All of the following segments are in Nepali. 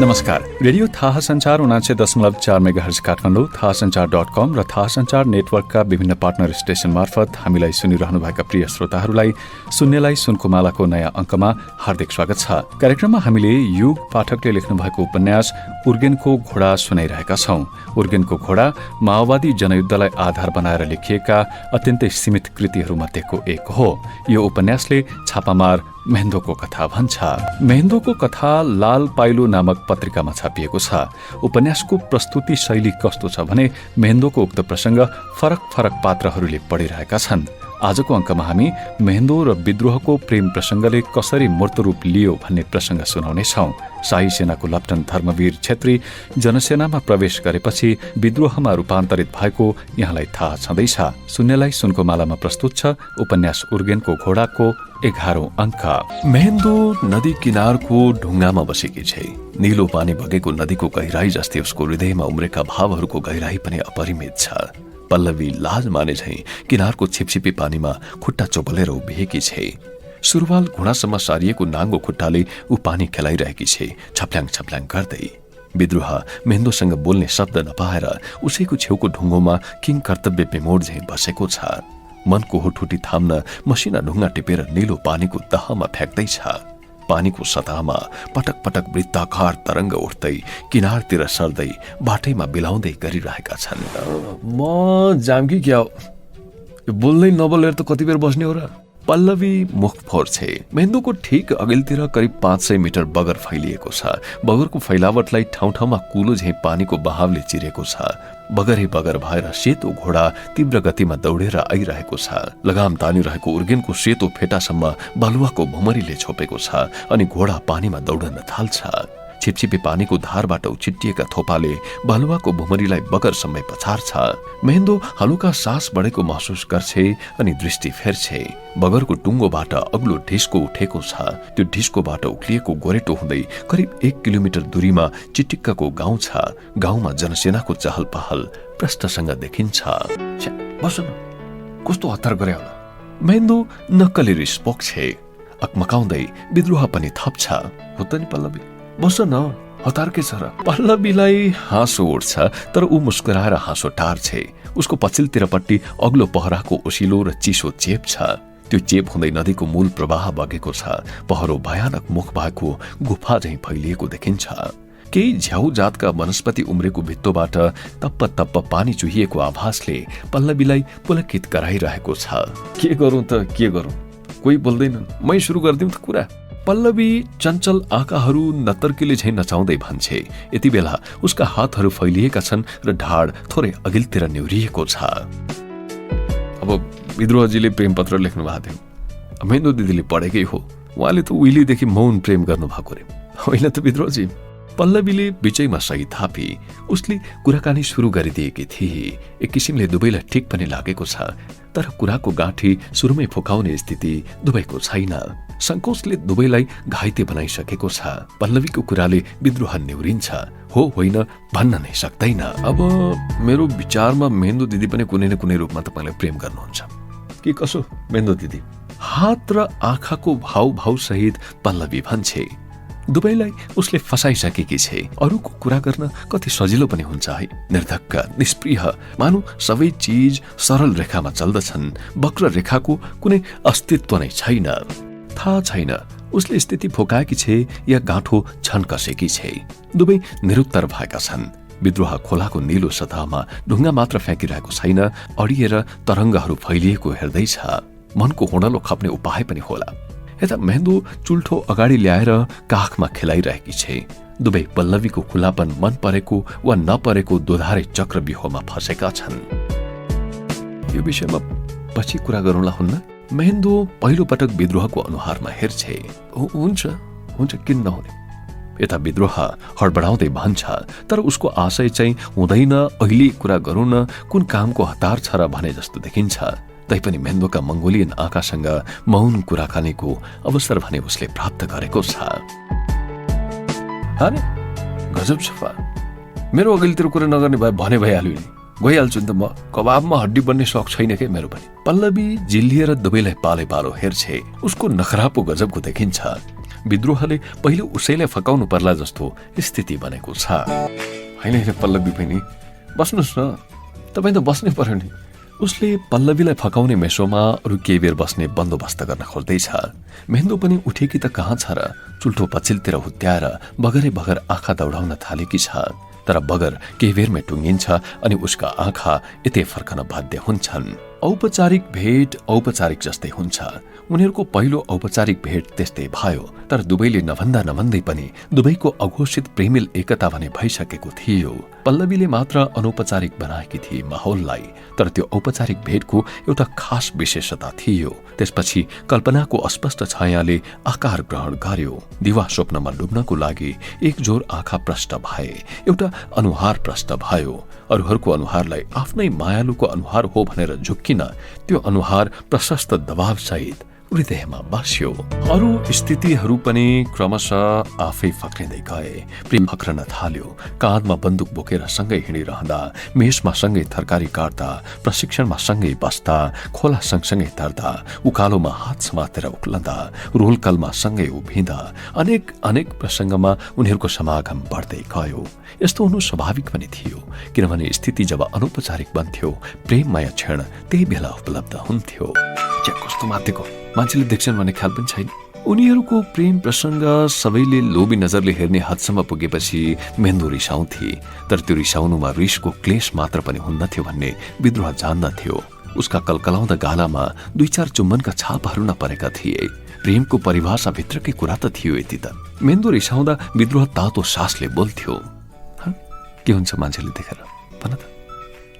नमस्कार। रेडियो थाहा संचार ९९.४ मेगाहर्ज काठमाडौँ, थाहा संचार.com र थाहा संचार नेटवर्कका विभिन्न पार्टनर स्टेशन मार्फत हामीलाई सुनिरहनुभएका प्रिय श्रोताहरूलाई सुन्नेलाई सुनको मालाको नयाँ अङ्कमा हार्दिक स्वागत छ। कार्यक्रममा हामीले युग पाठकले लेख्नुभएको उपन्यास उर्गेनको घोडा सुनाइरहेका छौं। उर्गेनको घोडा माओवादी जनयुद्धलाई आधार बनाएर लेखिएका अत्यन्तै सीमित कृतिहरूमध्येको एक हो। यो उपन्यासले छापामार मेहेन्दोको कथा भन्छ। मेहेन्दोको कथा लाल पाइलो नामक पत्रिकामा छापिएको छ। उपन्यासको प्रस्तुति शैली कस्तो छ भने मेहेन्दोको उक्त प्रसंग फरक फरक पात्रहरूले पढिरहेका छन्। आजको अङ्कमा हामी मेहेन्दो र विद्रोहको प्रेम प्रसंगले कसरी मूर्त रूप लियो भन्ने प्रसंग सुनाउनेछौं। शाही सेनाको लप्टन धर्मवीर छेत्री जनसेनामा प्रवेश गरेपछि विद्रोहमा रूपान्तरित भएको यहाँलाई थाहा छँदैछ। सुन्नेलाई सुनको मालामा प्रस्तुत छ उपन्यास उर्गेनको घोडाको 11औं अङ्क। मेहेन्दो नदी किनारको ढुङ्गामा बसेकी छे। नीलो पानी बगेको नदीको गहिराई जस्तै उसको हृदयमा उम्रेका भावहरूको गहिराई पनि अपरिमित छ। पल्लवी लाज माने झैं किनारको छिपछिपी पानीमा खुट्टा चोबलेर उभिएकी छे। सुरुवाल घुँडासम्म सारिएको नाङ्गो खुट्टाले ऊ पानी खेलाइरहेकी छे, छप्ल्याङ छप्ल्याङ गर्दै। विद्रोह मेहेन्दोसँग बोल्ने शब्द नपाएर उसैको छेउको ढुङ्गोमा किङ कर्तव्य विमोड झैं बसेको छ। मनको हुटहुटी थाम्न मसिना ढुङ्गा टिपेर नीलो पानीको दहमा फ्याक्दैछ। पानीको सतहमा पटक पटक वृत्ताकार तरंग उठ्दै किनारतिर सर्दै बाटैमा बिलाउँदै गरिरहेका छन्। म जामकी क्या हो, बोल्दै नबोलेर त कति बेर बस्ने हो र? पल्लवी मुख फोर्छे। मेहेन्दोको ठिक अघिल्तिर करिब 500 मिटर बगर फैलिएको छ। बगरको फैलावटलाई ठाउँ ठाउँमा कुलो झैं पानीको बहावले चिरेको छ। बगरै बगर भएर सेतो घोडा तीव्र गतिमा दौडेर आइरहेको छ। लगाम तानिरहेको उर्गेनको सेतो फेटासम्म बालुवाको भुमरीले छोपेको छ अनि घोडा पानीमा दौडन थाल्छ। छिपछिपे पानीको धारबाट उछिट्टिएका थोपाले बालुवाको भुमरीलाई बगर समय पछार्छ। मेहेन्दो हलुका सास बढेको महसुस गर्छे अनि दृष्टि फेर्छे। बगरको टुङ्गोबाट अग्लो ढिस्को उठेको छ। त्यो ढिस्कोबाट उक्लिएको गोरेटो हुँदै करिब 1 किलोमिटर दूरीमा चिटिक्कको गाउँ छ। गाउँमा जनसेनाको चहल पहल प्रष्टसँग देखिन्छ। बस न, कस्तो हतार गरे होला? मेहेन्दो नक्कली रिस पोख्छे। अकमकाउँदै विद्रोह पनि थप्छ। हो त नि पल्लवी, बस न, हतार के छ र? पल्लवीलाई हाँसो उठ्छ तर ऊ मुस्कुराएर हाँसो टार्छे। उसको पछिल्लोतिरपट्टि अग्लो पहराको ओसिलो र चिसो चेप छ। त्यो चेप हुँदै नदीको मूल प्रवाह बगेको छ। पहरो भयानक मुख भएको गुफा झैं फैलिएको देखिन्छ। केही झ्याउ जातका वनस्पति उम्रेको भित्तोबाट तप्प तप्प पानी चुहिएको आभासले पल्लवीलाई पुलकित गराइरहेको छ। के गरौं त के गरौं, कोही बोल्दैनन्, मै सुरु गर्दिउँ त कुरा। पल्लवी चञ्चल आँखाहरू नतर्किले झैं नचाउँदै भन्छे। यति बेला उसका हातहरू फैलिएका छन् र ढाड थोरै अघिल्तिर निहुरिएको छ। अब विद्रोहजीले प्रेम पत्र लेख्नु भएको थियो। मेहेन्दो दिदीले पढेकै हो। उहाँले त उहिलेदेखि मौन प्रेम गर्नु भएको रे, होइन त विद्रोहजी? पल्लवीले बिचैमा सही थापी। उसले कुराकानी सुरु गरिदिएकी थिए। एक किसिमले दुवैलाई ठिक पनि लागेको छ, तर कुराको गाँठी सुरुमै फुकाउने स्थिति दुवैको छैन। संकोचले दुवैलाई घाइते बनाइसकेको छ। पल्लवीको कुराले विद्रोह निहुरिन्छ, हो होइन भन्न नै सक्दैन। अब मेरो विचारमा मेहेन्दो दिदी पनि कुनै न कुनै रूपमा तपाईलाई प्रेम गर्नुहुन्छ कि कसो मेहेन्दो दिदी? हात र आँखाको भाव सहित पल्लवी भन्छे। दुवैलाई उसले फसाइसकेकी छे। अरूको कुरा गर्न कति सजिलो पनि हुन्छ है। निर्धक्क, निष्प्रिय, मानु सबै चीज सरल रेखामा चल्दछन्। वक्र रेखाको कुनै अस्तित्व नै छैन। थाहा छैन उसले स्थिति फुकाएकी छे या गाँठो छन कसेकी छे। दुवै निरुत्तर भएका छन्। विद्रोह खोलाको नीलो सतहमा ढुङ्गा मात्र फ्याँकिरहेको छैन, अडिएर तरङ्गहरू फैलिएको हेर्दैछ। मनको होडलो खप्ने उपाय पनि होला। यता मेहेन्दो चुल्ठो अगाडि ल्याएर काखमा खेलाइरहेकी छे। दुवै पल्लवीको खुलापन मन परेको वा नपरेको दोधारे चक्र व्यूहमा फसेका छन्। यो विषयमा पछि कुरा गरौँला हुन्न? मेहेन्दो पहिलो पटक विद्रोहको अनुहारमा हेर्छे। हुन्छ हुन्छ, किन नहुने? यता विद्रोह हडबडाउँदै भन्छ, तर उसको आशय चाहिँ हुँदैन। अहिले कुरा गरौँ न, कुन कामको हतार छ र भने जस्तो देखिन्छ। तैपनि मेहेन्दोका मंगोलियन आँखासँग मौन कुराकानीको अवसर भने उसले प्राप्त गरेको छ। अरे गजब सफा, मेरो अघिल्तिर कुरा नगर्ने भए भने भइहाल्यो नि, गइहाल्छु नि त म। कबाबमा हड्डी बन्ने शौक छैन के मेरो पनि। पल्लवी जिल्लिएर दुवैलाई पाले पालो हेर्छे। उसको नखरापो गजबको देखिन्छ। विद्रोहले पहिले उसैलाई फकाउनु पर्ला जस्तो स्थिति बनेको छ। होइन पल्लवी बहिनी, बस्नुहोस् न, तपाईँ त बस्नै पर्यो नि। उसले पल्लवीलाई फकाउने मेसोमा अरू केही बेर बस्ने बन्दोबस्त गर्न खोज्दैछ। मेहेन्दो पनि उठेकी त कहाँ छ र चुल्ठो पछिल्तिर हुत्याएर बगरै बगर आँखा दौडाउन थालेकी छ। तर बगर केही बेरमै टुङ्गिन्छ अनि उसका आँखा यतै फर्कन बाध्य हुन्छन्। औपचारिक भेट औपचारिक जस्तै हुन्छ। उनीहरूको पहिलो औपचारिक भेट त्यस्तै भयो। तर दुवैले नभन्दै पनि दुवैको अघोषित प्रेमिल एकता भने भइसकेको थियो। पल्लवीले मात्र अनौपचारिक बनाएकी थिए माहौललाई। तर त्यो औपचारिक भेटको एउटा खास विशेषता थियो। त्यसपछि कल्पनाको अस्पष्ट छायाले आकार ग्रहण गर्यो। दिवा स्वप्नमा डुब्नको लागि एक जोर आँखा प्रष्ट भए, एउटा अनुहार प्रष्ट भयो। अरूहरूको अनुहारलाई आफ्नै मायालुको अनुहार हो भनेर झुक्किन त्यो अनुहार प्रशस्त दबाव सहित हृदयमा बस्यो। अरू स्थितिहरू पनि क्रमशः आफै फक्रिँदै गए। प्रेम फक्रन थाल्यो। काँधमा बन्दुक बोकेर सँगै हिँडिरहँदा, मेषमा सँगै तरकारी काट्दा, प्रशिक्षणमा सँगै बस्दा, खोला सँगसँगै तर्दा, उकालोमा हात समातेर उक्लँदा, रोलकलमा सँगै उभिँदा, अनेक प्रसङ्गमा उनीहरूको समागम बढ्दै गयो। यस्तो हुनु स्वाभाविक पनि थियो, किनभने स्थिति जब अनौपचारिक बन्थ्यो, प्रेममय क्षण त्यही बेला उपलब्ध हुन्थ्यो। कस्तो माथिको मान्छेले देख्छन् भन्ने ख्याल पनि छैन। उनीहरूको प्रेम प्रसङ्ग सबैले लोभी नजरले हेर्ने हदसम्म पुगेपछि मेहेन्दो रिसाउँथे। तर त्यो रिसाउनुमा रिसको क्लेश मात्र पनि हुन्नथ्यो भन्ने विद्रोह जान्दथ्यो। उसका कलकलाउँदा गालामा 2-4 चुम्बनका छापहरू नपरेका थिए। प्रेमको परिभाषाभित्रकै कुरा त थियो यति त। मेहेन्दो रिसाउँदा विद्रोह तातो सासले बोल्थ्यो। के हुन्छ मान्छेले देखेर भन त,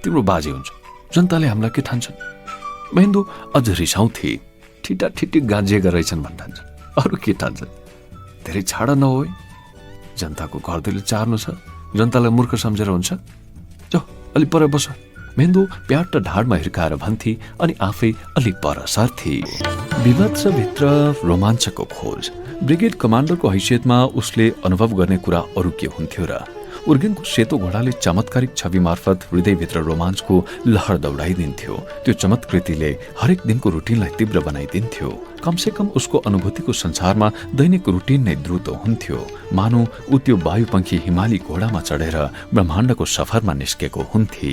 तिम्रो बाजे हुन्छ, जनताले हामीलाई के ठान्छन्? मेहेन्दो अझ रिसाउँथे। ठिटी गाँजिएका रहेछन् भन्ठान्छन्, अरू के ठान्छन्? धेरै छाडा नहोए, जनताको घर दैलो चार्नु छ, जनतालाई मूर्ख सम्झेर हुन्छ? जाऊ अलि पर बस। मेहेन्दो प्याट्ट ढाडमा हिर्काएर भन्थे अनि आफै अलि पर सर्थे। विभत्सभित्र रोमाञ्चको खोज। ब्रिगेड कमान्डरको हैसियतमा उसले अनुभव गर्ने कुरा अरू के हुन्थ्यो र? उर्गेनको सेतो घोडाले चमत्कारिक छवि मार्फत हृदयभित्र रोमाञ्चको लहर दौडाइदिन्थ्यो। त्यो चमत्कृतिले हरेक दिनको रुटिनलाई तीव्र बनाइदिन्थ्यो। कमसेकम उसको अनुभूतिको संसारमा दैनिक रुटिन नै द्रुत हुन्थ्यो। मानौ ऊ त्यो वायुपंखी हिमाली घोडामा चढेर ब्रह्माण्डको सफरमा निस्केको हुन्थे।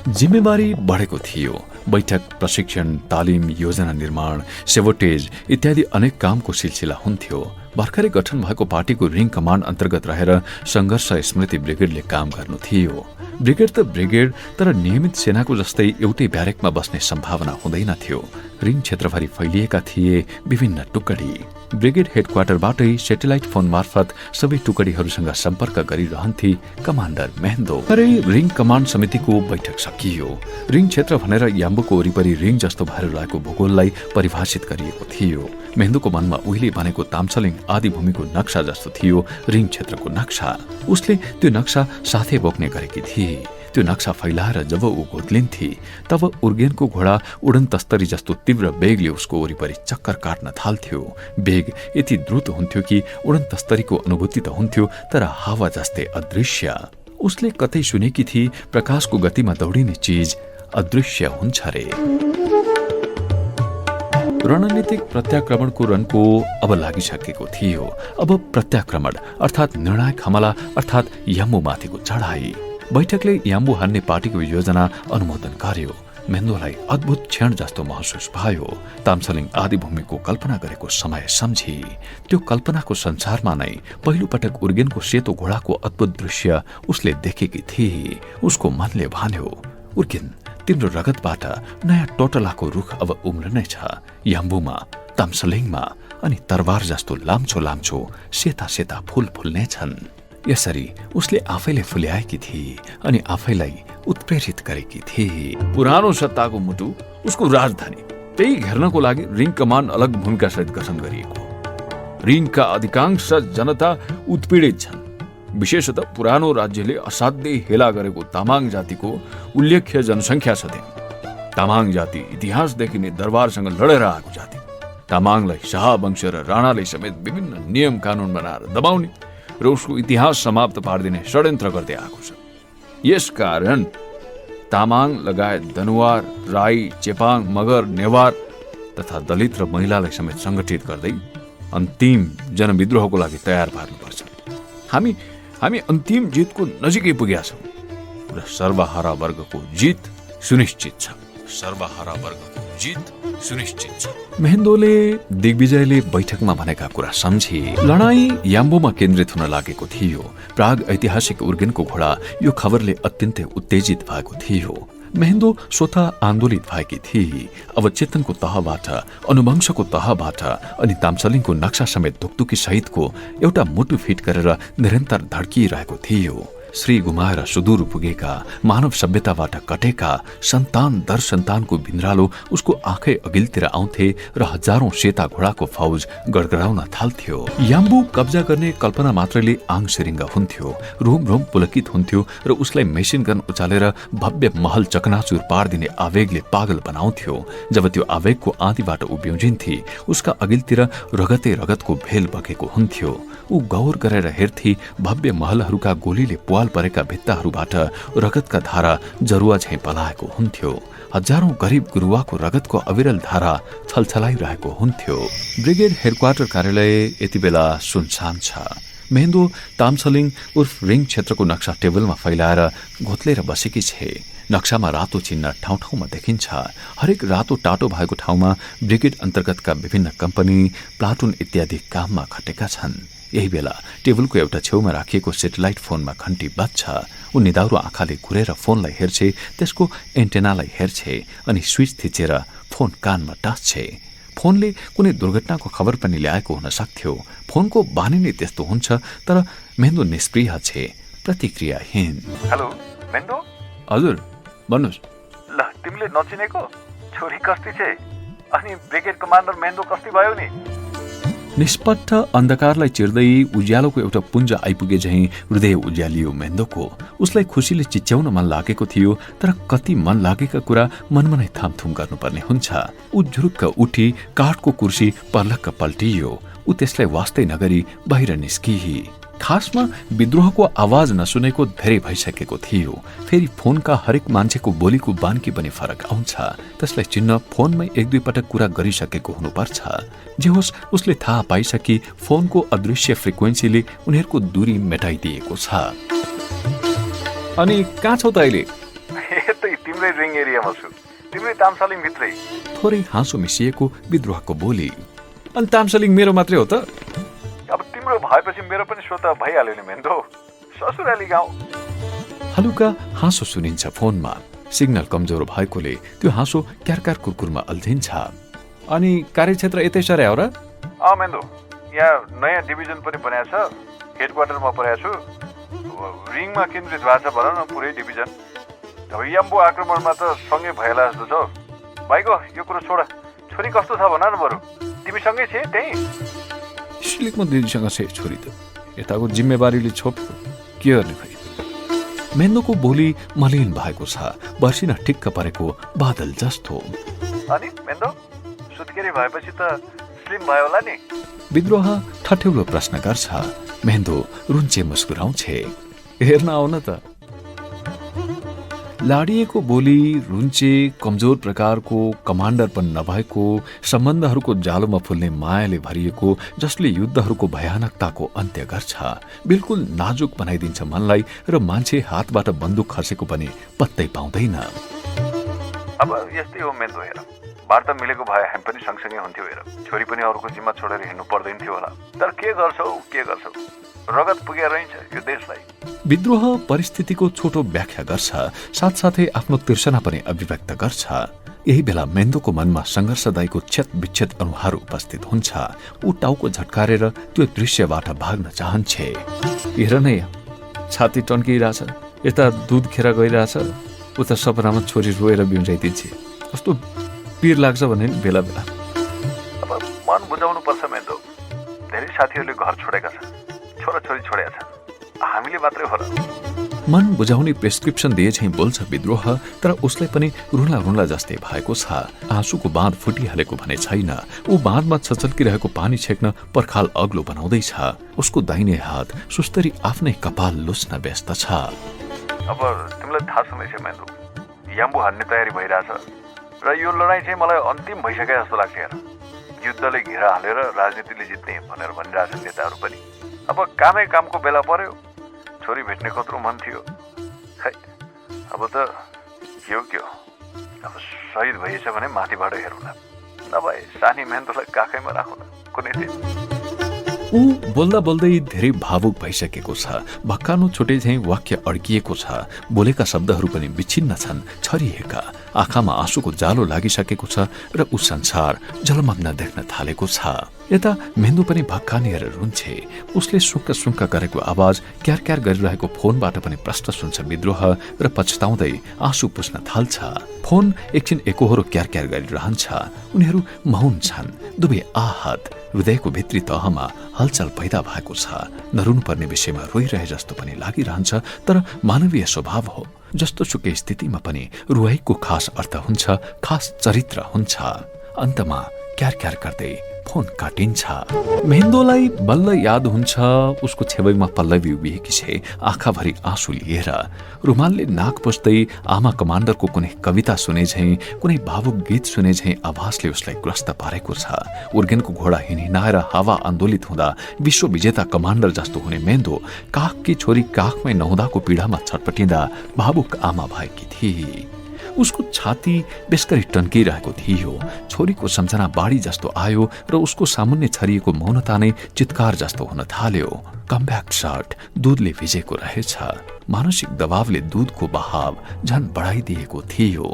जिम्मेवारी बढेको थियो। बैठक, प्रशिक्षण, तालिम, योजना निर्माण, सेबोटेज इत्यादि अनेक कामको सिलसिला हुन्थ्यो। भर्खरै गठन भएको पार्टीको रिङ कमान्ड अन्तर्गत रहेर संघर्ष स्मृति ब्रिगेडले काम गर्नु थियो। ब्रिगेड त ब्रिगेड, तर नियमित सेनाको जस्तै एउटै ब्यारेकमा बस्ने सम्भावना हुँदैन थियो। रिङ क्षेत्रभरि फैलिएका थिए विभिन्न टुकडी। ब्रिगेड हेडक्वार्टरबाटै सेटेलाइट फोन मार्फत सबै टुकडीहरूसँग सम्पर्क गरिरहन्थे कमान्डर मेहेन्दो। तरै रिङ कमान्ड समितिको बैठक सकियो। रिङ क्षेत्र भनेर याम्बुको वरिपरि रिङ जस्तो भएर रहेको भूगोललाई परिभाषित गरिएको थियो। मेहेन्दोको मनमा उहिले बनेको ताम्सलिङ आदि भूमिको नक्सा जस्तो थियो रिङ क्षेत्रको नक्सा। उसले त्यो नक्सा साथै बोक्ने गरेकी थिए। त्यो नक्सा फैलाएर जब ऊ घोत्लिन्थे तब उर्गेनको घोडा उडन तस्तरी जस्तो तीव्र वेगले उसको वरिपरि चक्कर काट्न थाल्थ्यो। वेग यति द्रुत हुन्थ्यो कि उडन तस्तरीको अनुभूति त हुन्थ्यो, तर हावा जस्तै अदृश्य। उसले कतै सुनेकी थिए प्रकाशको गतिमा दौडिने चीज अदृश्य हुन्छ रे। रणनीतिक प्रत्याक्रमणको रनको अब लागिसकेको थियो। अब प्रत्याक्रमण अर्थात् निर्णायक हमला अर्थात् याम्बुमाथिको चढाई। बैठकले याम्बु हान्ने पार्टीको योजना अनुमोदन गर्यो। मेहेन्दोलाई अद्भुत क्षण जस्तो महसुस भयो। ताम्सलिङ आदि भूमिको कल्पना गरेको समय सम्झी। त्यो कल्पनाको संसारमा नै पहिलो पटक उर्गेनको सेतो घोडाको अद्भुत दृश्य उसले देखेकी थिए। उसको मनले भन्यो, उर्गेन, तिम्रो रगतबाट नयाँ टोटलाको रुख अब उम्रनेछ। याम्बुमा, ताम्सलिङमा अनि तरबार जस्तो लाम्छो लाम्छो सेता सेता फूल फुल्नेछन्। यसरी उसले आफैले फुल्याएकी थिए अनि आफैलाई उत्प्रेरित गरेकी थिए। पुरानो सत्ताको मुटु, उसको राजधानी, त्यही घेर्नको लागि रिङ कमान्ड अलग भूमिका सहित गठन गरिएको। रिङका अधिकांश जनता उत्पीडित छन्। विशेषतः पुरानो राज्यले असाध्यै हेला गरेको तामाङ जातिको उल्लेख्य जनसङ्ख्या छ। तामाङ जाति इतिहासदेखि नै दरबारसँग लडेर आएको जाति। तामाङलाई शाह वंश र राणाले समेत विभिन्न नियम कानून बनाएर दबाउने र उसको इतिहास समाप्त पारिदिने षड्यन्त्र गर्दै आएको छ। यसकारण तामाङ लगायत दनुवार, राई, चेपाङ, मगर, नेवार तथा दलित र महिलालाई समेत संगठित गर्दै अन्तिम जनविद्रोहको लागि तयार पार्नुपर्छ। हामी अन्तिम जितको नजिकै पुगेका छौँ र सर्वहारा वर्गको जित सुनिश्चित छ। महेन्द्रले दिग्विजयले बैठकमा भनेका कुरा सम्झे। लडाईँ याम्बोमा केन्द्रित हुन लागेको थियो। प्राग ऐतिहासिक उर्गेनको घोडा यो खबरले अत्यन्तै उत्तेजित भएको थियो। महेन्द्र स्वतः आन्दोलित भएकी थिए। अब चेतनको तहबाट, अनुवंशको तहबाट अनि ताम्सलिङको नक्सा समेत धुकधुकी सहितको एउटा मुटु फिट गरेर निरन्तर धड्किरहेको थियो। श्री गुमाएर सुदूर पुगेका, मानव सभ्यताबाट कटेका सन्तान दर सन्तानको भिन्द्रालो उसको आँखै अघिल्तिर आउँथे र हजारौं सेता घोडाको फौज गडगडाउन थाल्थ्यो। याम्बु कब्जा गर्ने कल्पना मात्रले आङ सिरिङ्ग हुन्थ्यो, रोम रोम पुलकित हुन्थ्यो र उसलाई मेसिन गन उचालेर भव्य महल चकनाचुर पार्दिने आवेगले पागल बनाउँथ्यो। जब त्यो आवेगको आँधीबाट उभ्यौजिन्थे, उसका अघिल्तिर रगते रगतको भेल बगेको हुन्थ्यो। ऊ गौर गरेर हेर्थे, भव्य महलहरूका गोलीले पुवाल परेका भित्ताहरूबाट रगतका धारा जरुवा झैं पलाएको हुन्थ्यो। हजारौं गरिब गुरुवाको रगतको अविरल धारा छलछलाइरहेको हुन्थ्यो। ब्रिगेड हेडक्वार्टर कार्यालय यति बेला सुनसान छ। महेन्द्र ताम्सलिङ उर्फ रिङ क्षेत्रको नक्सा टेबलमा फैलाएर घोत्लेर बसेकी छे। नक्सामा रातो चिन्ह ठाउँ ठाउँमा देखिन्छ। हरेक रातो टाटो भएको ठाउँमा ब्रिगेड अन्तर्गतका विभिन्न कम्पनी, प्लाटुन इत्यादि काममा खटेका छन्। यही बेला टेबलको एउटा छेउमा राखिएको सेटेलाइट फोनमा घण्टी बज्छ। ऊ निदाउरो आँखाले घुरेर फोनलाई हेर्छे, त्यसको एन्टेनालाई हेर्छे अनि स्विच थिचेर फोन कानमा टाँस्छे। फोनले कुनै दुर्घटनाको खबर पनि ल्याएको हुन सक्थ्यो। फोनको बानी नै त्यस्तो हुन्छ, तर महेन्द्र निष्क्रिय छे, प्रतिक्रियाहीन। हेलो महेन्द्र? हजुर भन्नुहोस्। ल तिमीले नचिनेको छोरी कस्ती छे अनि ब्रिगेड कमान्डर महेन्द्र कस्ती भयो नि? निष्पट्ट अन्धकारलाई चिर्दै उज्यालोको एउटा पुञ्ज आइपुगे झैं हृदय उज्यालियो महेन्द्रको। उसलाई खुसीले चिच्याउन मन लागेको थियो, तर कति मन लागेका कुरा मनमा नै थामथुम गर्नुपर्ने हुन्छ। ऊ झुरुक्क उठी काठको कुर्सी पर्लक्क पल्टियो। ऊ त्यसलाई वास्तै नगरी बाहिर निस्किही। खासमा विद्रोहको आवाज नसुनेको धेरै भइसकेको थियो। फेरि फोनका हरेक मान्छेको बोलीको बानकी पनि फरक आउँछ। त्यसलाई चिन्न फोनमै एक दुई पटक कुरा गरिसकेको हुनुपर्छ। जे होस्, उसले थाहा पाइसकी फोनको अदृश्य फ्रिक्वेन्सीले उनीहरूको दूरी मेटाइदिएको छ। अनि कहाँ छौ त अहिले? यतै तिम्रै रिङ एरियामा छु, तिम्रै ताम्सलिङ भित्रै। थोरै हाँसो मिसिएको विद्रोहको बोली। अनि ताम्सलिङ मेरो मात्रै हो त? अब तिम्रो भएपछि मेरो पनि स्वत भइहाल्यो नि महेन्द्र, ससुराली गाउँ। हलुका हाँसो सुनिन्छ फोनमा। सिग्नल कमजोर भएकोले त्यो हाँसो क्यारकार कुरकुरमा अल्झिन्छ। अनि कार्यक्षेत्र यतै सरे हो र? महेन्द्र, यहाँ नयाँ डिभिजन पनि बनाएको छ, हेडक्वार्टरमा परेको छु। रिङमा केन्द्रित भएको छ भन न पुरै डिभिजन। अब याम्बो आक्रमणमा त सँगै भएला जस्तो छ। भाइको यो कुरो छोड, छोरी कस्तो छ भन न बरु, तिमीसँगै छे त्यही? सिलिकमा दिदीसँग छे छोरी त, यताको जिम्मेवारीले छोप्यो, के गर्ने खै। महेन्द्रको बोली मलिन भएको छ, बर्सिन ठिक्क परेको बादल जस्तो। अनि महेन्द्र, सुत्केरी भएपछि त स्लिम भयो होला नि? विद्रोह ठट्यौलो प्रश्न गर्छ। महेन्द्र रुन्चे मुस्कुराउँछे। हेर्न आउ न त। लाडिएको बोली, रुन्चे, कमजोर प्रकारको, कमान्डर पनि नभएको, सम्बन्धहरूको जालोमा फुल्ने मायाले भरिएको, जसले युद्धहरूको भयानकताको अन्त्य गर्छ। बिल्कुल नाजुक बनाइदिन्छ मनलाई र मान्छे हातबाट बन्दुक खसेको पनि पत्तै पाउँदैन। अब यस्तै हो महेन्द्र, हेर वार्ता मिलेको भए हामी पनि सँगसँगै हुन्थ्यो। हेर छोरी पनि अरूको जिम्मा छोडेर हिँड्नु पर्दैन थियो होला। तर के गर्छौ, रगत पुगेर रहन्छ यो देशलाई। विद्रोह परिस्थितिको छोटो व्याख्या गर्छ, साथसाथै आफ्नो तिर्सना पनि अभिव्यक्त गर्छ। यही बेला महेन्द्रको मनमा सङ्घर्षदायीको छेद विच्छेद अनुहार उपस्थित हुन्छ। ऊ टाउको झट्कारेर त्यो दृश्यबाट भाग्न चाहन्छे। हेर नै, छाती टन्किरहेछ, यता दुध खेर गइरहेछ, उता सपनामा छोरी रोएर बिउजाइदिन्छ। कस्तो पीर लाग्छ भने बेला बेला। अब मन बुझाउनु पर्छ महेन्द्र, धेरै साथीहरूले घर छोडेका छन्, छोराछोरी छोडेका छन्, हामीले मात्रै हो र। मन बुझाउने प्रेस्क्रिप्सन दिए झैं बोल्छ विद्रोह, तर उसलाई पनि रुला रुला जस्तै भएको छ। आँसुको बाँध फुटिहालेको भने छैन। ऊ बाँधमा छचल्किरहेको पानी छेक्न पर्खाल अग्लो बनाउँदैछ। उसको दाहिने हात सुस्तरी आफ्नै कपाल लुस्न व्यस्त छ। अब तिमीलाई थाहा छँदैछ महेन्द्र, याम्बु हान्ने तयारी भइरहेछ र यो लडाईँ चाहिँ मलाई अन्तिम भइसके जस्तो लाग्छ। हेर युद्धले घेरा हालेर राजनीतिले जित्ने भनेर भनिरहेछन् नेताहरू पनि। अब कामै कामको बेला पर्यो, छोरी भेट्ने कत्रो मन थियो, खै अब त के हो अब शहीद भइएछ भने माथिबाट हेरौँला, नभए सानी मेहनतलाई काखैमा राखौँला कुनै दिन। ऊ बोल्दा बोल्दै धेरै भावुक भइसकेको छ। भक्कानो छुटे झैं वाक्य अड्किएको छ। बोलेका शब्दहरू पनि विच्छिन्न छन्, छरिएका। आँखामा आँसुको जालो लागिसकेको छ र ऊ संसार जलमग्न देख्न थालेको छ। यता मेन्दु पनि भक्कानिएर रुन्छे। उसले सुक्क गरेको आवाज क्यार क्यार गरिरहेको फोनबाट पनि प्रष्ट सुन्छ विद्रोह र पछताउँदै आँसु पुस्न थाल्छ। फोन एकछिन एकोहोरो क्यार क्यार गरिरहन्छ। उनीहरू मौन छन्, दुवै आहत। हृदयको भित्री तहमा हलचल पैदा भएको छ। नरुनुपर्ने विषयमा रोइरहे जस्तो पनि लागिरहन्छ, तर मानवीय स्वभाव हो। जस्तो सुकै स्थितिमा पनि रुवाईको खास अर्थ हुन्छ, खास चरित्र हुन्छ। अन्तमा क्यार क्यार गर्दै फोन काटिन्छ। मेन्दोलाई बल्ल याद हुन्छ उसको छेवैमा पल्लवी उभिएकी छे, आँखाभरि आँसु लिएर। रुमालले नाक पुस्दै आमा कमान्डरको कुनै कविता सुने झैं, कुनै भावुक गीत सुने झैं आभासले उसलाई ग्रस्त पारेको छ। उर्गेनको घोडा हिँडिनाएर हावा आन्दोलित हुँदा विश्व विजेता कमान्डर जस्तो हुने मेन्दो काखकी छोरी काखमै नहुँदाको पीडामा छटपटिँदा भावुक आमा भएकी थिए। उसको छाती बेसकरी टन्किरहेको थियो। छोरीको सम्झना बाढी जस्तो आयो र उसको सामुन्ने छरिएको मौनता नै चित्कार जस्तो हुन थाल्यो। कमब्याक सर्ट दूधले भिजेको रहेछ। मानसिक दबावले दूधको बहाव झन बढाइदिएको थियो।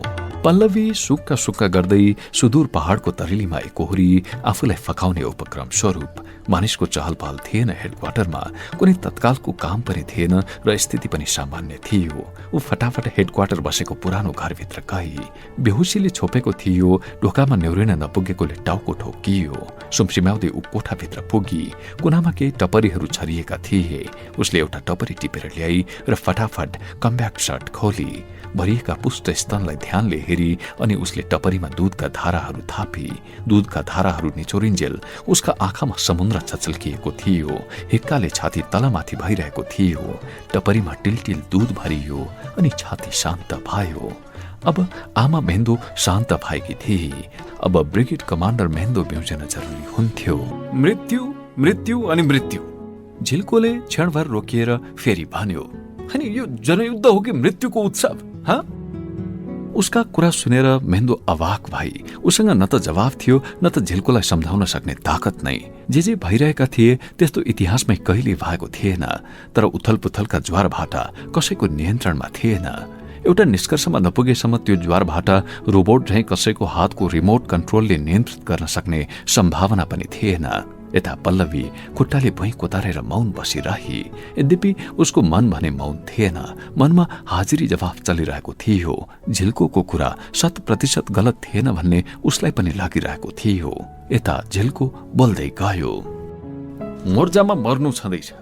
पल्लवी सुक्क गर्दै सुदूर पहाडको तरेलीमा एकोहोरी आफूलाई फकाउने उपक्रम स्वरूप। मानिसको चहल पहल थिएन हेडक्वार्टरमा, कुनै तत्कालको काम पनि थिएन र स्थिति पनि सामान्य थियो। ऊ फटाफट हेडक्वार्टर बसेको पुरानो घरभित्र गई। बेहुसीले छोपेको थियो, ढोकामा न्यौरिन नपुगेकोले टाउको ठोकियो। सुमसिम्याउँदै ऊ कोठाभित्र पुगी। कुनामा केही टपरीहरू छरिएका थिए। उसले एउटा टपरी टिपेर ल्याई र फटाफट कमब्याक सर्ट खोली। भरिएका पुष्ट स्तनलाई ध्यानले हेरी अनि उसले टपरीमा दूधका धाराहरू थापी। दूधका धाराहरू निचोरिन्जेल उसका आँखामा समुद्र छचल्किएको थियो। हिक्काले छाती तलमाथि भइरहेको थियो। टपरीमा टिलटिल दूध भरियो अनि छाती शान्त भयो। अब आमा मेन्दो शान्त भएकी थिए। अब ब्रिगेड कमान्डर मेन्दो ब्युजन जरुरी हुन्थ्यो। मृत्यु मृत्यु अनि मृत्यु। झिल्कोले क्षणभर रोकिएर फेरि भन्यो, अनि यो जनयुद्ध हो कि मृत्युको उत्सव? उसका कुरा सुनेर मेन्दो अवाक भई। उसँग न त जवाफ थियो न त झिल्कोलाई सम्झाउन सक्ने ताकत नै। जे भइरहेका थिए त्यस्तो इतिहासमै कहिले भएको थिएन। तर उथलपुथलका ज्वारभाटा कसैको नियन्त्रणमा थिएन। एउटा निष्कर्षमा नपुगेसम्म त्यो ज्वारभाटा रोबोट झैं कसैको हातको रिमोट कन्ट्रोलले नियन्त्रित गर्न सक्ने सम्भावना पनि थिएन। यता पल्लवी खुट्टाले भुइँ कोतारेर मौन बसिरही। यद्यपि उसको मन भने मौन थिएन। मनमा हाजिरी जवाफ चलिरहेको थियो। झिल्कोको कुरा 100% गलत थिएन भन्ने उसलाई पनि लागिरहेको थियो। यता झिल्को बोल्दै गयो, मोर्चामा मर्नु छँदैछ,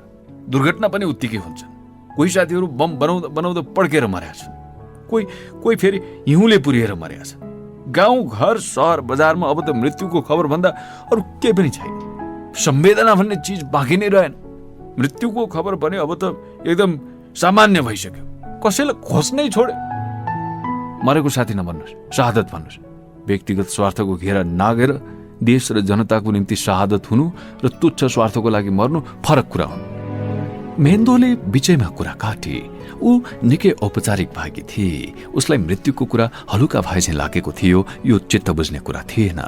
दुर्घटना पनि उत्तिकै हुन्छन्। कोही साथीहरू बम बनाउँदा पड्केर मर्या छन्, कोही फेरि हिउँले पुरिएर मर्या छन्। गाउँ घर सहर बजारमा अब त मृत्युको खबर भन्दा अरू केही पनि छैन। संवेदना भन्ने चीज बाँकी नै रहेन। मृत्युको खबर भने अब त एकदम सामान्य भइसक्यो। कसैलाई खोज्नै छोड्यो। मरेको साथी नभन्नुहोस्, शहादत भन्नुहोस्। व्यक्तिगत स्वार्थको घेरा नागेर देश र जनताको निम्ति शहादत हुनु र तुच्छ स्वार्थको लागि मर्नु फरक कुरा हो। मेन्दोले बिचैमा कुरा काटे। ऊ निकै औपचारिक भएकी थिए। उसलाई मृत्युको कुरा हलुका भए चाहिँ लागेको थियो। यो चित्त बुझ्ने कुरा थिएन।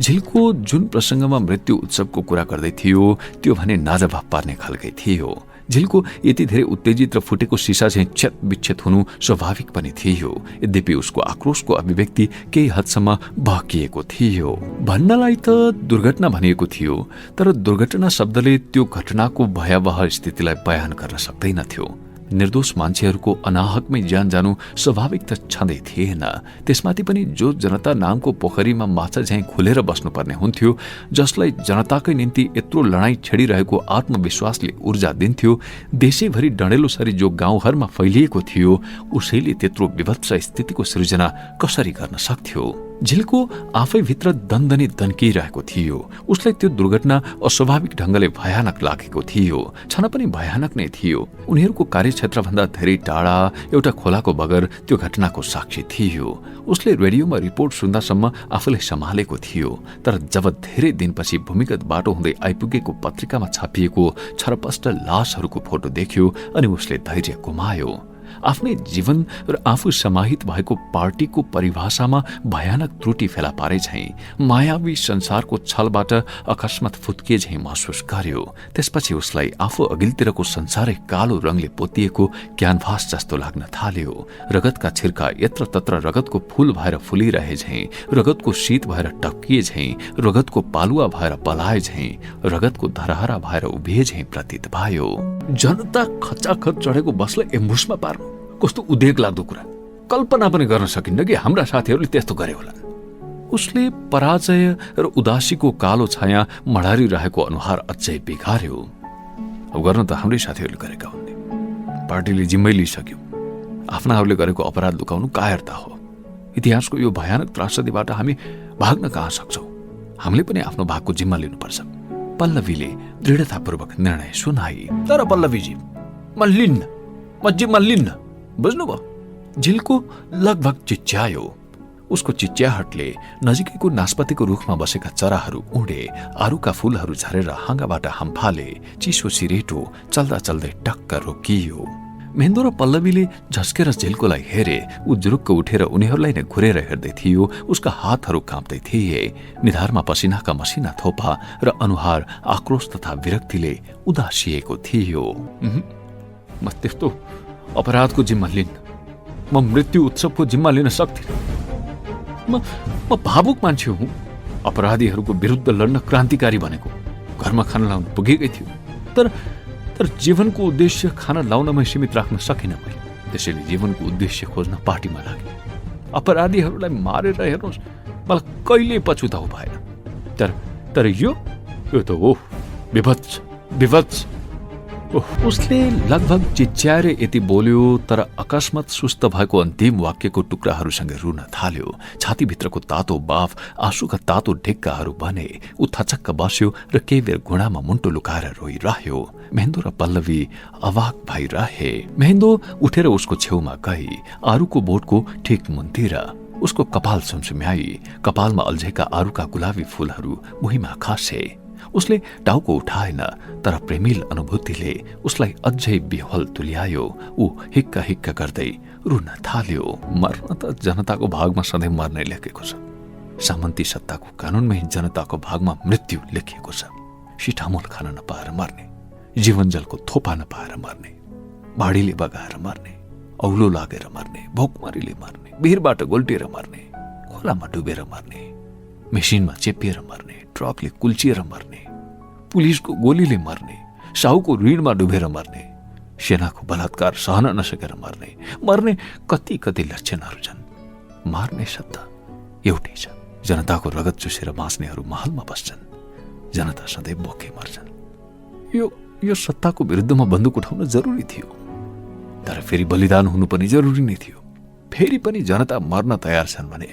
झिल्को जुन प्रसङ्गमा मृत्यु उत्सवको कुरा गर्दै थियो त्यो भने नाजवाफ पार्ने खालकै थियो। झिल्को यति धेरै उत्तेजित र फुटेको सिसा चाहिँ छेत विच्छेद हुनु स्वाभाविक पनि थियो। यद्यपि उसको आक्रोशको अभिव्यक्ति केही हदसम्म बहकिएको थियो। भन्नलाई त दुर्घटना भनिएको थियो, तर दुर्घटना शब्दले त्यो घटनाको भयावह स्थितिलाई बयान गर्न सक्दैनथ्यो। निर्दोष मान्छेहरूको अनाहकमै ज्यान जानु स्वाभाविक त छँदै थिएन। त्यसमाथि पनि जो जनता नामको पोखरीमा माछा झैं खुलेर बस्नुपर्ने हुन्थ्यो, जसलाई जनताकै निम्ति यत्रो लडाईँ छेडिरहेको आत्मविश्वासले ऊर्जा दिन्थ्यो, देशैभरि डडेलोसरी जो गाउँघरमा फैलिएको थियो, उसैले त्यत्रो विभत्स स्थितिको सृजना कसरी गर्न सक्थ्यो? झिल्को आफैभित्र दन्दनी दन्किरहेको थियो। उसलाई त्यो दुर्घटना अस्वाभाविक ढंगले भयानक लागेको थियो। छन पनि भयानक नै थियो। उनीहरूको कार्यक्षेत्रभन्दा धेरै टाढा एउटा खोलाको बगर त्यो घटनाको साक्षी थियो। उसले रेडियोमा रिपोर्ट सुन्दासम्म आफूलाई सम्हालेको थियो। तर जब धेरै दिनपछि भूमिगत बाटो हुँदै आइपुगेको पत्रिकामा छापिएको छरपष्ट लासहरूको फोटो देख्यो अनि उसले धैर्य गुमायो। आफ्नै जीवन र आफू समाहित भएको पार्टीको परिभाषामा भयानक त्रुटि फेला पारे झैं मायावी संसारको छलबाट अकस्मात फुत्किए झैं महसुस गर्यो। त्यसपछि उसलाई आफू अघिल्तिरको संसारै कालो रंगले पोतिएको क्यानभास जस्तो लाग्न थाल्यो। रगतका छिर्का यत्रतत्र रगतको फूल भएर फुलिरहे झैं, रगतको शीत भएर टक्किए झैं, रगतको पालुवा भएर पलाए झैं, रगतको धरहरा भएर उभिए झैं प्रतीत भयो। जनता खचाखच चढेको बसलाई एम्बुसमा पार्नु कस्तो उद्वेग लाग्दो कुरा। कल्पना पनि गर्न सकिन्न कि हाम्रा साथीहरूले त्यस्तो गरे होला। उसले पराजय र उदासीको कालो छाया मडारिरहेको अनुहार अझै बिगार्यो। अब गर्न त हाम्रै साथीहरूले गरेका हुन्। पार्टीले जिम्मै लिइसक्यो। आफ्नाहरूले गरेको अपराध लुकाउनु कायरता हो। इतिहासको यो भयानक त्रासदीबाट हामी भाग्न कहाँ सक्छौं? हामीले पनि आफ्नो भागको जिम्मा लिनुपर्छ। पल्लवीले दृढतापूर्वक निर्णय सुनाई। तर पल्लवीजी, म जिम्मा लिन्न, बुझ्नुभयो? झिल्को लगभग चिच्यायो। उसको चिच्याहटले नजिकैको नास्पतिको रुखमा बसेका चराहरू उडे, आरुका फूलहरू झरेर हाँगाबाट हम्फाले, चिसो सिरेटो चल्दा चल्दै टक्क रोकियो। महेन्द्र र पल्लवीले झस्केर झिल्कोलाई हेरे। ऊ जुरुक्क उठेर उनीहरूलाई नै घुरेर हेर्दै थियो। उसका हातहरू काँप्दै थिए। निधारमा पसिनाका मसिना थोपा र अनुहार आक्रोश तथा विरक्तिले उदासिएको थियो। म त्यस्तो अपराधको जिम्मा लिन्न। म मृत्यु उत्सवको जिम्मा लिन सक्दिन। म भावुक मान्छे हुँ। अपराधीहरूको विरुद्ध लड्न क्रान्तिकारी भनेको घरमा खाना लाउन पुगेकै थियो। तर जीवनको उद्देश्य खाना लाउनमै सीमित राख्न सकिन मैले। त्यसैले जीवनको उद्देश्य खोज्न पार्टीमा लागे। अपराधीहरूलाई मारेर हेर्नुहोस्, मलाई कहिल्यै पछुताउ भएन। तर यो त ओह विभत्स। उसले लगभग चिच्याएर यति बोल्यो, तर अकस्मात सुस्त भएको अन्तिम वाक्यको टुक्राहरूसँग रुन थाल्यो। छातीभित्रको तातो बाफ आँसुका तातो ढिक्काहरू बने। ऊ थचक्क बस्यो र केही बेर घुँडामा मुन्टो लुकाएर रोइरह्यो। महेन्द्र र पल्लवी अवाक भइरहे। महेन्द्र उठेर उसको छेउमा गई, आरुको बोटको ठिक मुन्तिर। उसको कपाल सुमसुम्याई। कपालमा अल्झेका आरुका गुलाबी फूलहरू भुइँमा खसे। उसले टाउको उठाएन, तर प्रेमिल अनुभूतिले उसलाई अझै बिह्वल तुल्यायो। ऊ हिक्का हिक्का गर्दै रुन थाल्यो। मर्न त जनताको भागमा सधैँ मर्ने लेखेको छ। सामन्ती सत्ताको कानूनमै जनताको भागमा मृत्यु लेखिएको छ। सिठामोल खान नपाएर मर्ने, जीवनजलको थोपा नपाएर मर्ने, भाडीले बगाएर मर्ने, औलो लागेर मर्ने, भोकमरीले मर्ने, भिरबाट गोल्टिएर मर्ने, खोलामा डुबेर मर्ने, मेसिनमा चेपिएर मर्ने, ट्रकले कुल्चिएर मर्ने, पुलिसको गोलीले मर्ने, साहुको ऋणमा डुबेर मर्ने, सेनाको बलात्कार सहन नसकेर मर्ने कति कति लक्षणहरू छन्। मार्ने सत्ता एउटै छ। जनताको रगत चुसेर बाँच्नेहरू महलमा बस्छन्, जनता सधैँ बोके मर्छन्। यो सत्ताको विरुद्धमा बन्दुक उठाउन जरुरी थियो, तर फेरि बलिदान हुनु पनि जरुरी नै थियो। फेरि पनि जनता मर्न तयार छन् भने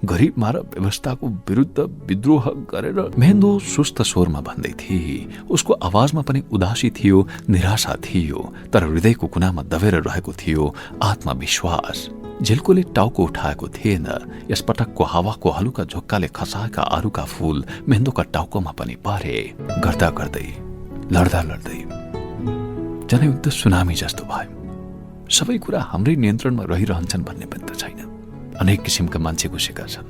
गरिबमा र व्यवस्थाको विरुद्ध विद्रोह गरेर। महेन्द्र सुस्त स्वरमा भन्दै थिए। उसको आवाजमा पनि उदासी थियो, निराशा थियो, तर हृदयको कुनामा दबेर रहेको थियो आत्मविश्वास। झिल्कोले टाउको उठाएको थिएन। यसपटकको हावाको हलुका झोक्काले खसाएका आरुका फूल महेन्द्रका टाउकोमा पनि परे। गर्दा गर्दै, लड्दा लड्दै जनयुद्ध सुनामी जस्तो भयो। सबै कुरा हाम्रै नियन्त्रणमा रहिरहन्छन् भन्ने पनि त छैन। अनेक किसिमका मान्छे घुसेका छन्।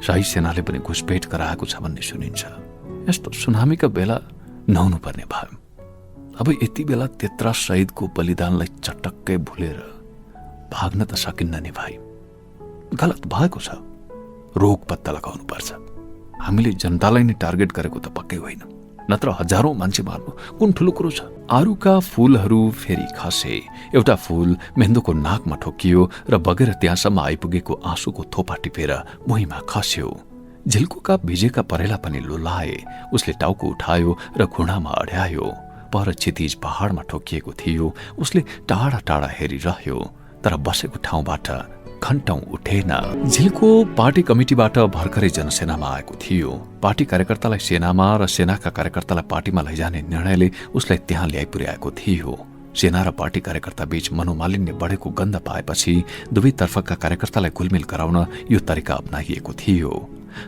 शाही सेनाले पनि घुसपेट गराएको छ भन्ने सुनिन्छ। यस्तो सुनामीका बेला नहुनु पर्ने भयो। अब यति बेला त्यत्रा शहीदको बलिदानलाई चटक्कै भुलेर भाग्न त सकिन्न नि भाइ। गलत भएको छ। रोग पत्ता लगाउनु पर्छ। हामीले जनतालाई नै टार्गेट गरेको त पक्कै होइन, नत्र हजारौं मान्छे मार्नु कुन ठुलो कुरो छ। आरुका फूलहरू फेरि खसे। एउटा फूल महेन्द्रको नाकमा ठोकियो र बगेर त्यहाँसम्म आइपुगेको आँसुको थोपा टिपेर भुइँमा खस्यो। झिल्कोका भिजेका परेला पनि लोलाए। उसले टाउको उठायो र घुँडामा अड्यायो। पर क्षितिज पहाडमा ठोकिएको थियो। उसले टाढा टाढा हेरिरह्यो, तर बसेको ठाउँबाट घण्टौं उठेन। झिल्को पार्टी कमिटीबाट भर्खरै जनसेनामा आएको थियो। पार्टी कार्यकर्तालाई सेनामा र सेनाका कार्यकर्तालाई पार्टीमा लैजाने निर्णयले उसलाई त्यहाँ ल्याइ पुर्याएको थियो। सेना र पार्टी कार्यकर्ता बीच मनोमालिन्य बढेको गन्ध पाएपछि दुवैतर्फका कार्यकर्तालाई घुलमिल गराउन यो तरिका अपनाइएको थियो।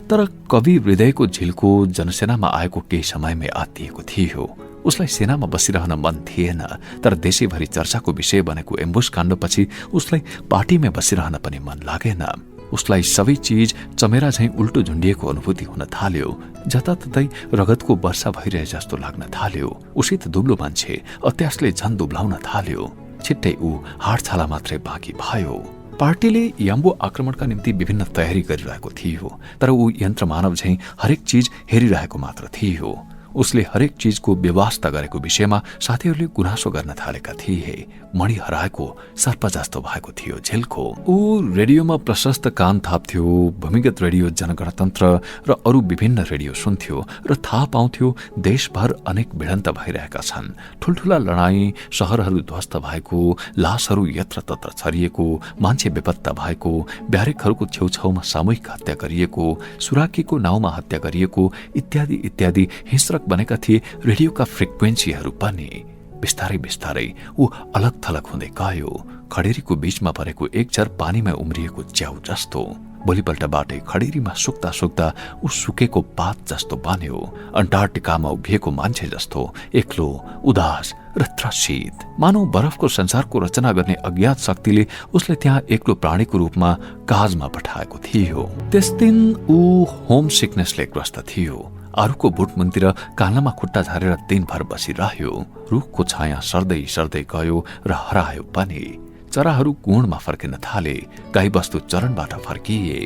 तर कवि हृदयको झिल्को जनसेनामा आएको केही समयमै आत्तिएको थियो। उसलाई सेनामा बसिरहन मन थिएन, तर देशैभरि चर्चाको विषय बनेको एम्बुस काण्डपछि उसलाई पार्टीमै बसिरहन पनि मन लागेन। उसलाई सबै चीज चमेरा झैं उल्टो झुन्डिएको अनुभूति हुन थाल्यो। जताततै रगतको वर्षा भइरहे जस्तो लाग्न थाल्यो। उसित दुब्लो मान्छे अत्यासले झन दुब्लाउन थाल्यो। छिट्टै ऊ हाडछाला मात्रै बाँकी भयो। पार्टीले याम्बो आक्रमणका निम्ति विभिन्न तयारी गरिरहेको थियो, तर ऊ यन्त्र मानव झैं हरेक चीज हेरिरहेको मात्र थियो। उसले हरेक चीजको व्यवस्था गरेको विषयमा साथीहरूले गुनासो गर्न थालेका थिए। मणि हराएको सर्प जस्तो भएको थियो झिल्को। ऊ रेडियोमा प्रशस्त कान थाप्थ्यो। भूमिगत रेडियो, जनगणतन्त्र र अरू विभिन्न रेडियो सुन्थ्यो र थाहा पाउँथ्यो देशभर अनेक भिडन्त भइरहेका छन्। ठुल्ठुला लडाईँ, शहरहरू ध्वस्त भएको, लासहरू यत्रतत्र छरिएको, मान्छे बेपत्ता भएको, ब्यारेकहरूको छेउछाउमा सामूहिक हत्या गरिएको, सुराकीको नाउँमा हत्या गरिएको इत्यादि इत्यादि हिंस्रक बनेका थिए रेडियोका फ्रिक्वेन्सीहरू पनि। बिस्तारै बिस्तारै ऊ अलग थलग हुँदै गयो। खडेरीको बीचमा परेको एक झर पानीमा उम्रिएको च्याउ जस्तो। भोलिपल्ट बाटै खडेरीमा सुक्दा सुक्दा ऊ सुकेको पात जस्तो बन्यो। अन्टार्कटिकामा उभिएको मान्छे जस्तो एक्लो, उदास र त्रसित। मानव बरफको संसारको रचना गर्ने अज्ञात शक्तिले उसलाई त्यहाँ एक्लो प्राणीको रूपमा काजमा पठाएको थियो। त्यस दिन ऊ होम सिकनेसले ग्रस्त थियो। अरूको बुटमुन्तिर कान्लामा खुट्टा झारेर दिनभर बसिरह्यो। रुखको छाया सर्दै सर्दै गयो र हरायो पनि। चराहरू गुणमा फर्किन थाले। गाईबस्तु चरणबाट फर्किए।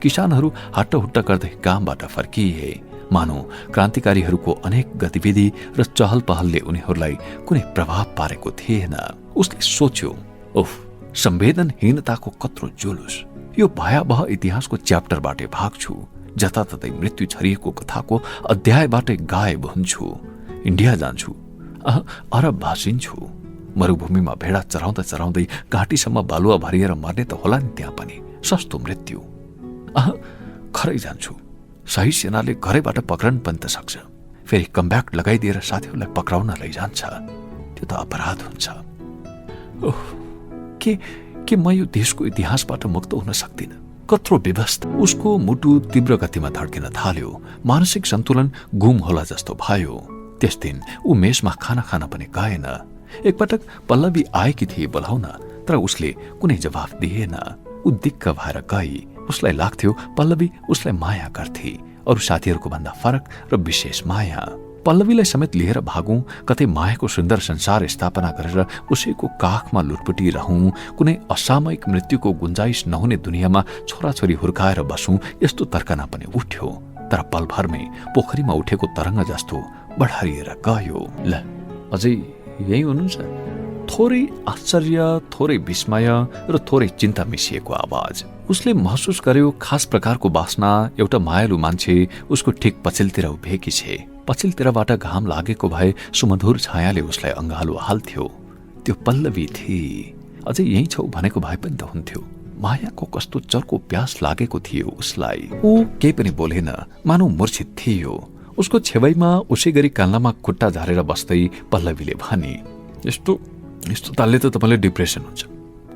किसानहरू हट्टहुट्ट गर्दै कामबाट फर्किए। मानौ क्रान्तिकारीहरूको अनेक गतिविधि र चहल पहलले उनीहरूलाई कुनै प्रभाव पारेको थिएन। उसले सोच्यो, ओह, संवेदनहीनताको कत्रो जुलुस। यो भयावह इतिहासको च्याप्टरबाटै भाग्छु। जताततै मृत्यु छरिएको कथाको अध्यायबाटै गायब हुन्छु। इन्डिया जान्छु, अरब भासिन्छु। मरुभूमिमा भेडा चराउँदा चराउँदै घाँटीसम्म बालुवा भरिएर मर्ने त होला नि त्यहाँ पनि, सस्तो मृत्यु। खरै जान्छु। सही सेनाले घरैबाट पक्रन पनि त सक्छ। फेरि कमब्याक लगाइदिएर साथीहरूलाई पक्राउन लैजान्छ। त्यो त अपराध हुन्छ। ओह, के म यो देशको इतिहासबाट मुक्त हुन सक्दिन? कत्रो व्यवस्था। उसको मुटु तीव्र गतिमा धड्किन थाल्यो। मानसिक सन्तुलन गुम होला जस्तो भयो। त्यस दिन ऊ मेसमा खाना खान पनि गएन। एकपटक पल्लवी आएकी थिए बोलाउन, तर उसले कुनै जवाफ दिएन। ऊ दिक्क भएर गई। उसलाई लाग्थ्यो पल्लवी उसलाई माया गर्थे, अरू साथीहरूको भन्दा फरक र विशेष माया। पल्लवीलाई समेत लिएर भागौं, कतै मायाको सुन्दर संसार स्थापना गरेर उसैको काखमा लुटपुटी रहौं, कुनै असामयिक मृत्युको गुन्जाइस नहुने दुनियाँमा छोराछोरी हुर्काएर बसौं, यस्तो तर्कना पनि उठ्यो। तर पलभरमै पोखरीमा उठेको तरङ्ग जस्तो बढारिएर गयो। ल, अझै यही हुनुहुन्छ? थोरै आश्चर्य, थोरै विस्मय र थोरै चिन्ता मिसिएको आवाज। उसले महसुस गर्यो खास प्रकारको बासना एउटा मायालु मान्छे उसको ठिक पछिल्तिर उभिएकी छे। पछिल्तिरबाट घाम लागेको भए सुमधुर छायाले उसलाई अङ्गालो हाल्थ्यो। त्यो पल्लवी थिए। अझै यही छौ भनेको भए पनि त हुन्थ्यो। मायाको कस्तो चर्को प्यास लागेको थियो उसलाई। ऊ केही पनि बोलेन, मानौ मूर्छित थियो। उसको छेवैमा उसै गरी कान्लामा खुट्टा झारेर बस्दै पल्लवीले भने, यस्तो तालले त तपाईँले डिप्रेसन हुन्छ।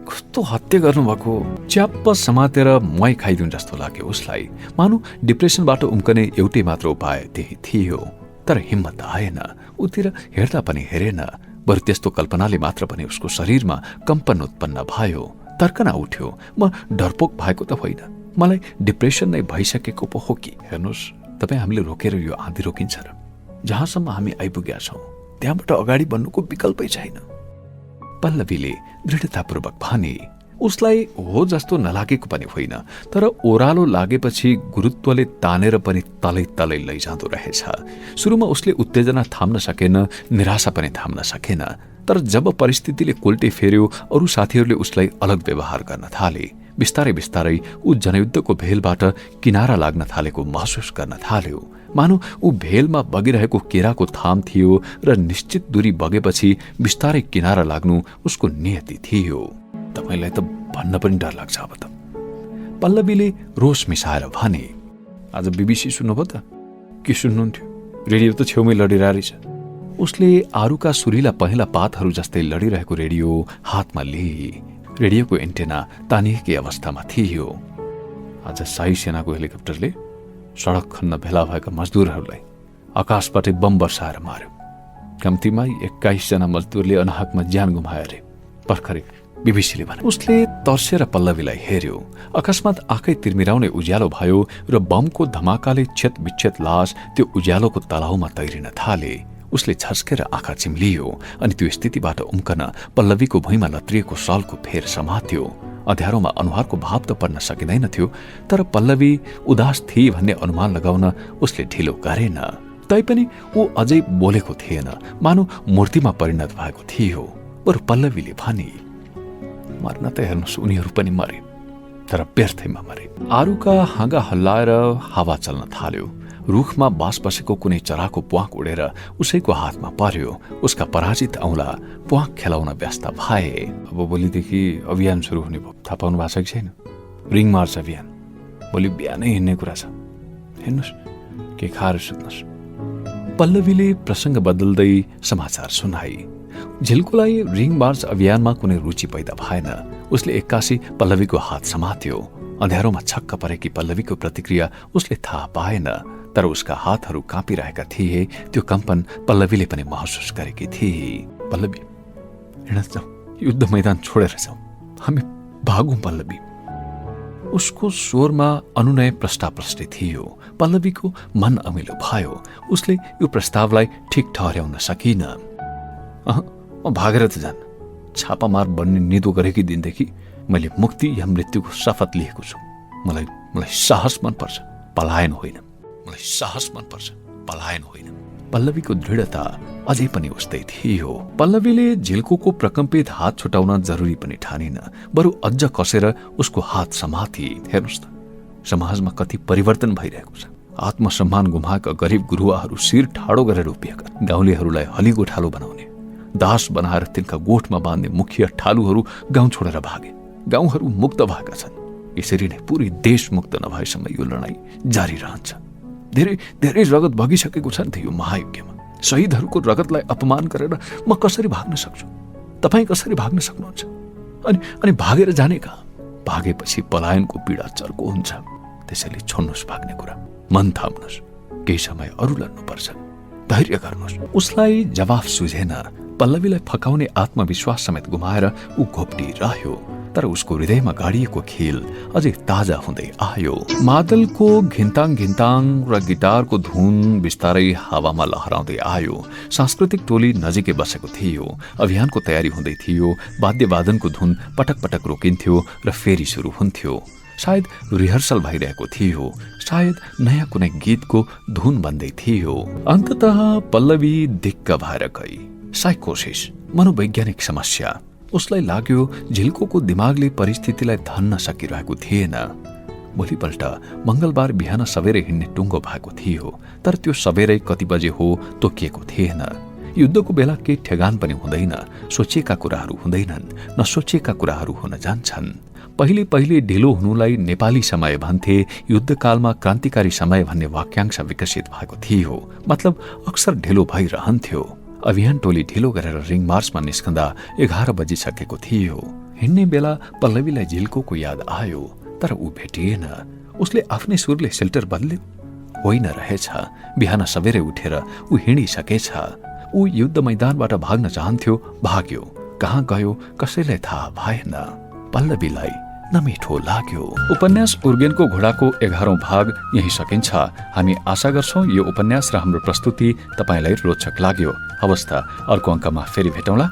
कस्तो हत्या गर्नुभएको। च्याप्प समातेर मुहाई खाइदिउँ जस्तो लाग्यो उसलाई। मानौ डिप्रेसनबाट उम्कने एउटै मात्र उपाय त्यही थियो। तर हिम्मत आएन। उतिर हेर्दा पनि हेरेन। बरु त्यस्तो कल्पनाले मात्र पनि उसको शरीरमा कम्पन उत्पन्न भयो। तर्कना उठ्यो, म डरपोक भएको त होइन, मलाई डिप्रेसन नै भइसकेको पो हो कि। हेर्नुहोस्, तपाईँ हामीले रोकेर यो आँधी रोकिन्छ र? जहाँसम्म हामी आइपुगेका छौँ त्यहाँबाट अगाडि बढ्नुको विकल्पै छैन। पल्लवीले दृढतापूर्वक भने। उसलाई हो जस्तो नलागेको पनि होइन, तर ओह्रालो लागेपछि गुरुत्वले तानेर पनि तलै तलै लैजाँदो रहेछ। सुरुमा उसले उत्तेजना थाम्न सकेन, निराशा पनि थाम्न सकेन। तर जब परिस्थितिले कोल्टे फेर्यो, अरू साथीहरूले उसलाई अलग व्यवहार गर्न थाले। बिस्तारै बिस्तारै ऊ जनयुद्धको भेलबाट किनारा लाग्न थालेको महसुस गर्न थाल्यो। मानौ ऊ भेलमा बगिरहेको केराको थाम थियो र निश्चित दूरी बगेपछि बिस्तारै किनारा लाग्नु उसको नियति थियो। तपाईलाई त भन्न पनि डर लाग्छ अब त। पल्लवीले रोष मिसाएर भने, आज बीबीसी सुन्नुभयो त? के सुन्नुहुन्थ्यो? रेडियो त छेउमै लडिरहेछ। उसले आरुका सुरिला पहेँला पातहरू जस्तै लडिरहेको रेडियो हातमा लिए। रेडियोको एन्टेना तानिएकै अवस्थामा थियो। आज शाही सेनाको हेलिकप्टरले सडक खन्न भेला भएका मजदुरहरूलाई आकाशबाटै बम वर्षाएर मार्यो। कम्तीमा 21 जना मजदुरले अनाहकमा ज्यान गुमाए अरे, भर्खरै बीबीसीले भने। उसले तर्सेर पल्लवीलाई हेर्यो। अकस्मात आँखै तिर्मिराउने उज्यालो भयो र बमको धमाकाले छेत विच्छेद लास त्यो उज्यालोको तलाउमा तैरिन थाले। उसले झस्केर आँखा चिम्लियो अनि त्यो स्थितिबाट उम्कन पल्लवीको भुइँमा लत्रिएको सलको फेर समात्यो। अँध्यारोमा अनुहारको भाव त पढ्न सकिँदैन थियो, तर पल्लवी उदास थिए भन्ने अनुमान लगाउन उसले ढिलो गरेन। तैपनि ऊ अझै बोलेको थिएन, मानो मूर्तिमा परिणत भएको थियो। बरु पल्लवीले भने, मर्न त हेर्नुहोस्, उनीहरू पनि मरे, तर व्यर्थैमा मरे। आरुका हाँगा हल्लाएर हावा चल्न थाल्यो। रुखमा बास बसेको कुनै चराको प्वाख उडेर उसैको हातमा पर्यो। उसका पराजित औँला प्वाख खेलाउन व्यस्त भए। अब भोलिदेखि अभियान सुरु हुने भयो, थाहा पाउनु भएको छ कि छैन? रिङ मार्च अभियान। भोलि बिहानै हिँड्ने कुरा छ। हेर्नुहोस्, के खाएर सुत्नुहोस्। पल्लवीले प्रसङ्ग बदल्दै समाचार सुनाई। झिल्कोलाई रिङ मार्च अभियानमा कुनै रुचि पैदा भएन। उसले एक्कासी पल्लवीको हात समात्यो। अँध्यारोमा छक्क परेकी पल्लवीको प्रतिक्रिया उसले थाहा पाएन, तर उसका हातहरू काँपिरहेका थिए। त्यो कम्पन पल्लवीले पनि महसुस गरेकी थिए। पल्लवी, हिँड जाउँ, युद्ध मैदान छोडेर जाउँ, हामी भागौँ पल्लवी। उसको स्वरमा अनुनय प्रष्टाप्रष्टि थियो। पल्लवीको मन अमिलो भयो। उसले यो प्रस्तावलाई ठिक ठहर्याउन सकिन। म भागेर त जान्न। छापामार बन्ने निदो गरेकी दिनदेखि मैले मुक्ति या मृत्युको शपथ लिएको छु। मलाई साहस मनपर्छ, पलायन होइन। मलाई साहस मनपर्छ, पलायन होइन। पल्लवीको दृढता अझै पनि उस्तै थियो। पल्लवीले झिल्कोको प्रकम्पित हात छुटाउन जरुरी पनि ठानिन, बरु अझ कसेर उसको हात समाती। हेर्नुहोस् त, समाजमा कति परिवर्तन भइरहेको छ। आत्मसम्मान गुमाएका गरिब गुरुवाहरू शिर ठाडो गरेर उभिएका, गाउँलेहरूलाई हलीगो ठालो बनाउने, दास बनाएर तिनका गोठमा बाँध्ने मुखिया ठालुहरू गाउँ छोडेर भागे। गाउँहरू मुक्त भएका छन्। यसरी नै पूरै देश मुक्त नभएसम्म यो लडाईँ जारी रहन्छ। धेरै धेरै रगत बगिसकेको छ नि त यो महायुद्धमा। शहीदहरूको रगतलाई अपमान गरेर म कसरी भाग्न सक्छु? तपाईँ कसरी भाग्न सक्नुहुन्छ? अनि भागेर जाने कहाँ? भागेपछि पलायनको पीडा चर्को हुन्छ। त्यसैले छोड्नुहोस् भाग्ने कुरा, मन थाम्नुहोस्, केही समय अरू लड्नुपर्छ, धैर्य गर्नुहोस्। उसलाई जवाफ सुझेन। पल्लवीलाई फकाउने आत्मविश्वास समेत गुमाएर ऊ घोप्टिरह्यो, तर उसको हृदयमा गाडिएको खेल अझै ताजा हुँदै आयो। मादलको घिन्ताङ घिन्ताङ र गिटारको धुन बिस्तारै हावामा लहराउँदै आयो। सांस्कृतिक टोली नजिकै बसेको थियो। अभियानको तयारी हुँदै थियो। वाद्यवादनको धुन पटक पटक रोकिन्थ्यो र फेरि सुरु हुन्थ्यो। सायद रिहर्सल भइरहेको थियो, सायद नयाँ कुनै गीतको धुन बन्दै थियो। अन्ततः पल्लवी दिक्क भएर गई। साइकोसिस, मनोवैज्ञानिक समस्या। उसलाई लाग्यो झिल्कोको दिमागले परिस्थितिलाई धन्न सकिरहेको थिएन। भोलिपल्ट मंगलबार बिहान सबेरै हिँड्ने टुङ्गो भएको थियो, तर त्यो सबेरै कति बजे हो तोकिएको थिएन। युद्धको बेला केही ठेगान पनि हुँदैन। सोचिएका कुराहरू हुँदैनन्, नसोचिएका कुराहरू हुन जान्छन्। पहिले पहिले ढिलो हुनुलाई नेपाली समय भन्थे। युद्धकालमा क्रान्तिकारी समय भन्ने वाक्यांश विकसित भएको थियो। मतलब अक्सर ढिलो भइरहन्थ्यो। अभियान टोली ढिलो गरेर रिङ मार्चमा निस्कँदा 11 बजिसकेको थियो। हिँड्ने बेला पल्लवीलाई झिल्कोको याद आयो, तर ऊ भेटिएन। उसले आफ्नै सुरले सेल्टर बदल्यो। होइन रहेछ, बिहान सबेरै उठेर ऊ हिँडिसकेछ। ऊ युद्ध मैदानबाट भाग्न चाहन्थ्यो, भाग्यो। कहाँ गयो कसैलाई थाहा भएन। पल्लवीलाई नमिठो लाग्यो। उपन्यास उर्गेनको घोडाको 11औं भाग यही सकिन्छ। हामी आशा गर्छौं यो उपन्यास र हाम्रो प्रस्तुति तपाईलाई रोचक लाग्यो। हवस् त, अर्को अङ्कमा फेरि भेटौँला।